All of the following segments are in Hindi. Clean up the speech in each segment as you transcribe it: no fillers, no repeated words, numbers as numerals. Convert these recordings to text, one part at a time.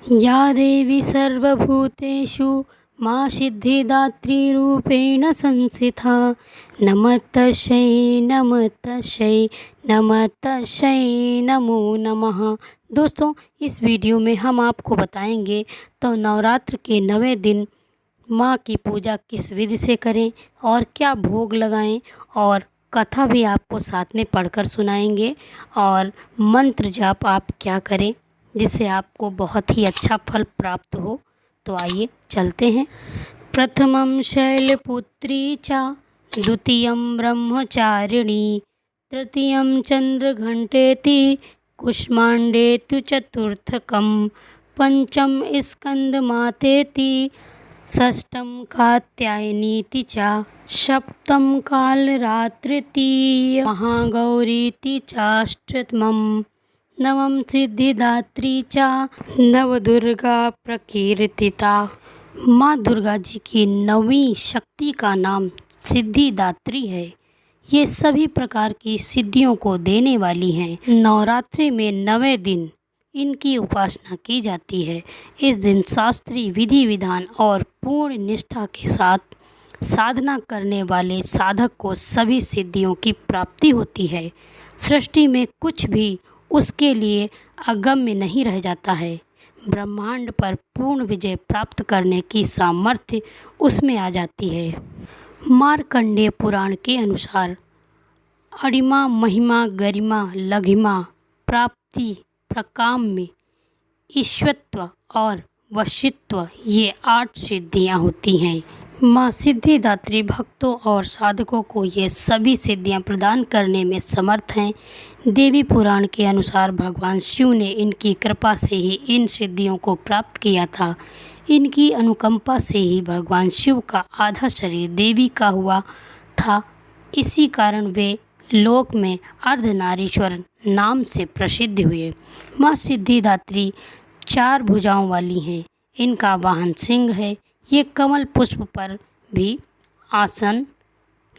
या देवी सर्वभूतेषु मां सिद्धिदात्रीरूपेण संस्थिता। नमस्तस्यै नमस्तस्यै नमस्तस्यै नमो नमः। दोस्तों, इस वीडियो में हम आपको बताएंगे तो नवरात्र के 9वें दिन माँ की पूजा किस विधि से करें और क्या भोग लगाएं, और कथा भी आपको साथ में पढ़कर सुनाएंगे, और मंत्र जाप आप क्या करें जिससे आपको बहुत ही अच्छा फल प्राप्त हो। तो आइए चलते हैं। प्रथमं शैलपुत्री च द्वितीयं ब्रह्मचारिणी तृतीयं चंद्रघंटेति कुष्मांडेतु चतुर्थकं पंचम स्कंदमातेति षष्ठं कात्यायनीति च सप्तम कालरात्रिति महागौरीति चाष्टमं नवम सिद्धिदात्री च नवदुर्गा प्रकीर्तिता। माँ दुर्गा जी की 9वीं शक्ति का नाम सिद्धिदात्री है। ये सभी प्रकार की सिद्धियों को देने वाली हैं। नवरात्रि में 9वें दिन इनकी उपासना की जाती है। इस दिन शास्त्रीय विधि विधान और पूर्ण निष्ठा के साथ साधना करने वाले साधक को सभी सिद्धियों की प्राप्ति होती है। सृष्टि में कुछ भी उसके लिए अगम्य नहीं रह जाता है। ब्रह्मांड पर पूर्ण विजय प्राप्त करने की सामर्थ्य उसमें आ जाती है। मार्कंडेय पुराण के अनुसार अणिमा महिमा गरिमा लघिमा प्राप्ति प्रकाम्य ईश्वरत्व और वशित्व, ये 8 सिद्धियां होती हैं। माँ सिद्धिदात्री भक्तों और साधकों को ये सभी सिद्धियां प्रदान करने में समर्थ हैं। देवी पुराण के अनुसार भगवान शिव ने इनकी कृपा से ही इन सिद्धियों को प्राप्त किया था। इनकी अनुकंपा से ही भगवान शिव का आधा शरीर देवी का हुआ था। इसी कारण वे लोक में अर्धनारीश्वर नाम से प्रसिद्ध हुए। माँ सिद्धिदात्री 4 भुजाओं वाली हैं। इनका वाहन सिंह है। ये कमल पुष्प पर भी आसन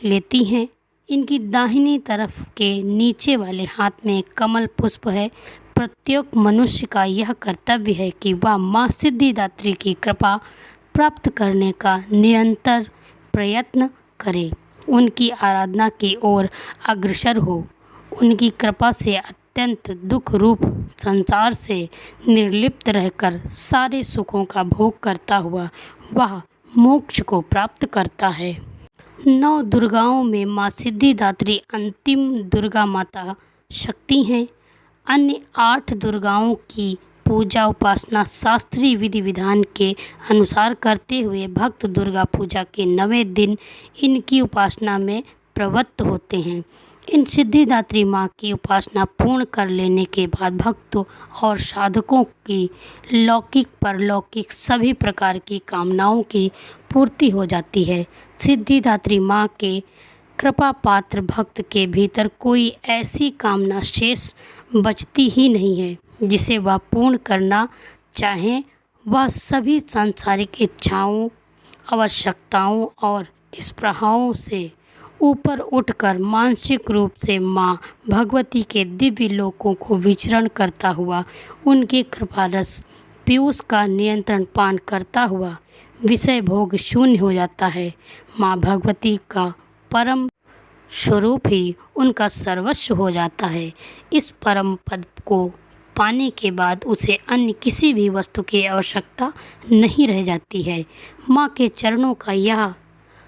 लेती हैं। इनकी दाहिनी तरफ के नीचे वाले हाथ में कमल पुष्प है। प्रत्येक मनुष्य का यह कर्तव्य है कि वह माँ सिद्धिदात्री की कृपा प्राप्त करने का निरंतर प्रयत्न करे, उनकी आराधना की ओर अग्रसर हो। उनकी कृपा से अत्यंत दुख रूप संसार से निर्लिप्त रहकर सारे सुखों का भोग करता हुआ वह मोक्ष को प्राप्त करता है। 9 दुर्गाओं में माँ सिद्धिदात्री अंतिम दुर्गा माता शक्ति हैं। अन्य 8 दुर्गाओं की पूजा उपासना शास्त्रीय विधि विधान के अनुसार करते हुए भक्त दुर्गा पूजा के 9वें दिन इनकी उपासना में प्रवृत्त होते हैं। इन सिद्धिदात्री माँ की उपासना पूर्ण कर लेने के बाद भक्तों और साधकों की लौकिक परलौकिक सभी प्रकार की कामनाओं की पूर्ति हो जाती है। सिद्धिदात्री माँ के कृपा पात्र भक्त के भीतर कोई ऐसी कामना शेष बचती ही नहीं है जिसे वह पूर्ण करना चाहें। वह सभी सांसारिक इच्छाओं, आवश्यकताओं और स्पृहाओं से ऊपर उठकर मानसिक रूप से माँ भगवती के दिव्य लोकों को विचरण करता हुआ उनके कृपा रस पीयूष का नियंत्रण पान करता हुआ विषय भोग शून्य हो जाता है। माँ भगवती का परम स्वरूप ही उनका सर्वस्व हो जाता है। इस परम पद को पाने के बाद उसे अन्य किसी भी वस्तु की आवश्यकता नहीं रह जाती है। माँ के चरणों का यह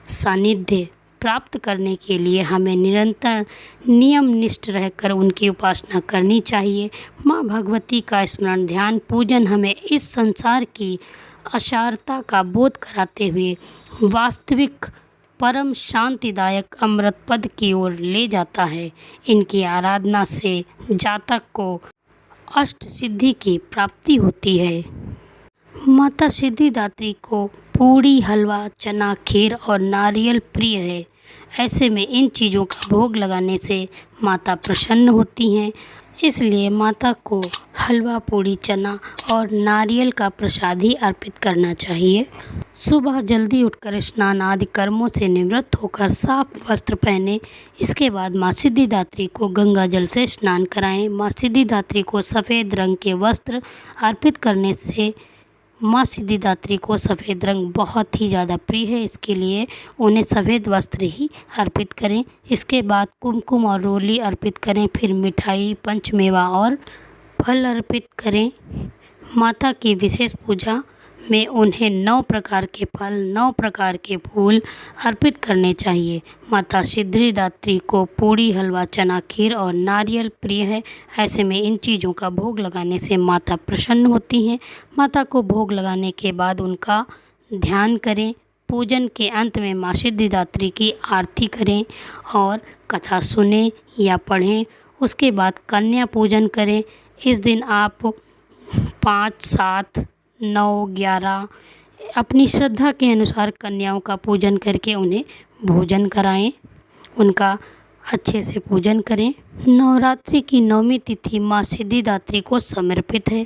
सानिध्य प्राप्त करने के लिए हमें निरंतर नियम निष्ठ रहकर उनकी उपासना करनी चाहिए। माँ भगवती का स्मरण ध्यान पूजन हमें इस संसार की असारता का बोध कराते हुए वास्तविक परम शांतिदायक अमृत पद की ओर ले जाता है। इनकी आराधना से जातक को अष्ट सिद्धि की प्राप्ति होती है। माता सिद्धिदात्री को पूड़ी, हलवा, चना, खीर और नारियल प्रिय है। ऐसे में इन चीज़ों का भोग लगाने से माता प्रसन्न होती हैं। इसलिए माता को हलवा, पूड़ी, चना और नारियल का प्रसाद ही अर्पित करना चाहिए। सुबह जल्दी उठकर स्नान आदि कर्मों से निवृत्त होकर साफ वस्त्र पहने। इसके बाद माँ सिद्धिदात्री को गंगा जल से स्नान कराएं। माँ सिद्धिदात्री को सफ़ेद रंग के वस्त्र अर्पित करने से माँ सिद्धिदात्री को सफ़ेद रंग बहुत ही ज़्यादा प्रिय है, इसके लिए उन्हें सफ़ेद वस्त्र ही अर्पित करें। इसके बाद कुमकुम और रोली अर्पित करें। फिर मिठाई, पंचमेवा और फल अर्पित करें। माता की विशेष पूजा में उन्हें 9 प्रकार के फल, 9 प्रकार के फूल अर्पित करने चाहिए। माता सिद्धिदात्री को पूड़ी, हलवा, चना, खीर और नारियल प्रिय है। ऐसे में इन चीज़ों का भोग लगाने से माता प्रसन्न होती हैं। माता को भोग लगाने के बाद उनका ध्यान करें। पूजन के अंत में माँ सिद्धिदात्री की आरती करें और कथा सुनें या पढ़ें। उसके बाद कन्या पूजन करें। इस दिन आप 5, 7, 9, 11 अपनी श्रद्धा के अनुसार कन्याओं का पूजन करके उन्हें भोजन कराएं, उनका अच्छे से पूजन करें। नवरात्रि की 9वीं तिथि माँ सिद्धिदात्री को समर्पित है।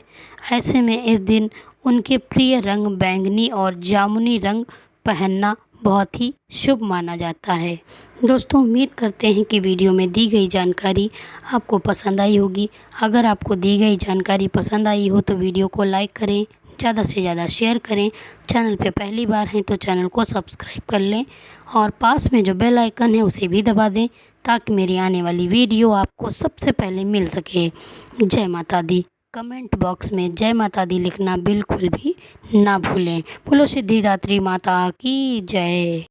ऐसे में इस दिन उनके प्रिय रंग बैंगनी और जामुनी रंग पहनना बहुत ही शुभ माना जाता है। दोस्तों, उम्मीद करते हैं कि वीडियो में दी गई जानकारी आपको पसंद आई होगी। अगर आपको दी गई जानकारी पसंद आई हो तो वीडियो को लाइक करें, ज़्यादा से ज़्यादा शेयर करें। चैनल पे पहली बार हैं तो चैनल को सब्सक्राइब कर लें और पास में जो बेल आइकन है उसे भी दबा दें ताकि मेरी आने वाली वीडियो आपको सबसे पहले मिल सके। जय माता दी। कमेंट बॉक्स में जय माता दी लिखना बिल्कुल भी ना भूलें। बोलो सिद्धिदात्री माता की जय।